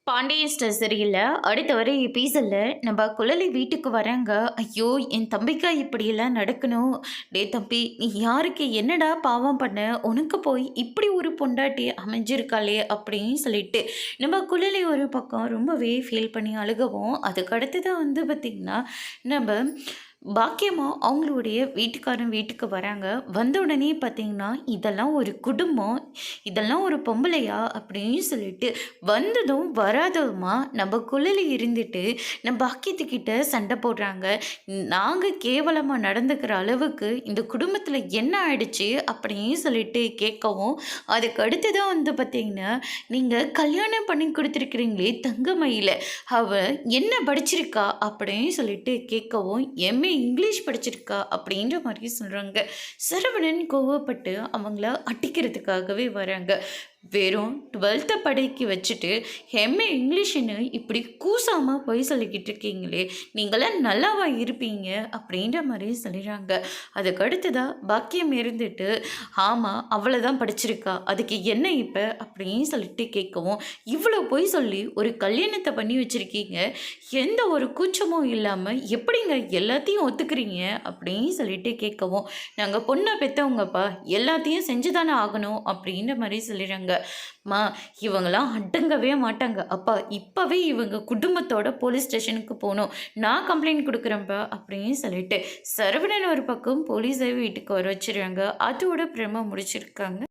Pandian store சரியில்ல. அடுத்த வர எபிசோட்ல நம்ம குழலி வீட்டுக்கு வராங்க. ஐயோ! என் தம்பிக்கா இப்படியெல்லாம் நடக்கணும். டேய் தம்பி, நீ யாருக்கு என்னடா பாவம் பண்ண? உனக்கு போய் இப்படி ஒரு பொண்டாட்டி அமைஞ்சிருக்காளே! அப்படின்னு சொல்லிட்டு, நம்ம குழலி ஒரு பக்கம் ரொம்பவே ஃபீல் பண்ணி அழுகவும், அதுக்கு அடுத்ததா வந்து பார்த்திங்கன்னா, நம்ம பாக்கியமா அவங்களுடைய வீட்டுக்காரன் வீட்டுக்கு வராங்க. வந்த உடனே பார்த்தீங்கன்னா, இதெல்லாம் ஒரு குடும்பம், இதெல்லாம் ஒரு பொம்பளையா? அப்படின்னு சொல்லிட்டு, வந்ததும் வராததுமா நம்ம குழலி இருந்துட்டு, நம்ம பாக்கியத்துக்கிட்ட சண்டை போடுறாங்க. நாங்க கேவலமா நடந்துக்கிற அளவுக்கு இந்த குடும்பத்தில என்ன ஆயிடுச்சு? அப்படின்னு சொல்லிட்டு கேட்கவும், அதுக்கு அடுத்ததா வந்து பார்த்தீங்கன்னா, நீங்க கல்யாணம் பண்ணி குடுத்துருக்கிறீங்களே தங்கமயில, அவ என்ன படிச்சிருக்கா? அப்படின்னு சொல்லிட்டு கேட்கவும், எம்.ஏ. இங்கிலீஷ் படிச்சிருக்கா அப்படின்ற மாதிரி சொல்கிறாங்க. சரவணன் கோவப்பட்டு அவங்கள அடிக்கிறதுக்காகவே வராங்க. வெறும் 12th படிக்க வச்சுட்டு எம்.ஏ. இங்கிலீஷ்னு இப்படி கூசாமல் பொய் சொல்லிக்கிட்டு இருக்கீங்களே, நீங்களாம் நல்லாவா இருப்பீங்க அப்படின்ற மாதிரி சொல்லிடுறாங்க. அதுக்கு அடுத்ததாக பாக்கியம் இருந்துட்டு, ஆமாம் அவ்வளோதான் படிச்சிருக்கா, அதுக்கு என்ன இப்போ அப்படின்னு சொல்லிட்டு கேட்கவும், இவ்வளோ பொய் சொல்லி ஒரு கல்யாணத்தை பண்ணி வச்சுருக்கீங்க, எந்த ஒரு கூச்சமும் இல்லாமல் எப்படிங்க எல்லாத்தையும் ஒத்துக்கிறீங்க அப்படின்னு சொல்லிட்டு கேட்கவும், நாங்கள் பொண்ணை பெற்றவங்கப்பா, எல்லாத்தையும் செஞ்சு தானே ஆகணும் அப்படின்ற மாதிரி சொல்லிடுறாங்க. மா, இவங்களாம் அடங்கவே மாட்டாங்க அப்பா, இப்போவே இவங்க குடும்பத்தோட போலீஸ் ஸ்டேஷனுக்கு போகணும், நான் கம்ப்ளைண்ட் கொடுக்குறேன்ப்பா அப்படின்னு சொல்லிட்டு சரவணன் ஒரு பக்கம் போலீஸை வீட்டுக்கு வர வச்சிடுறாங்க. அதோட பிரம முடிச்சிருக்காங்க.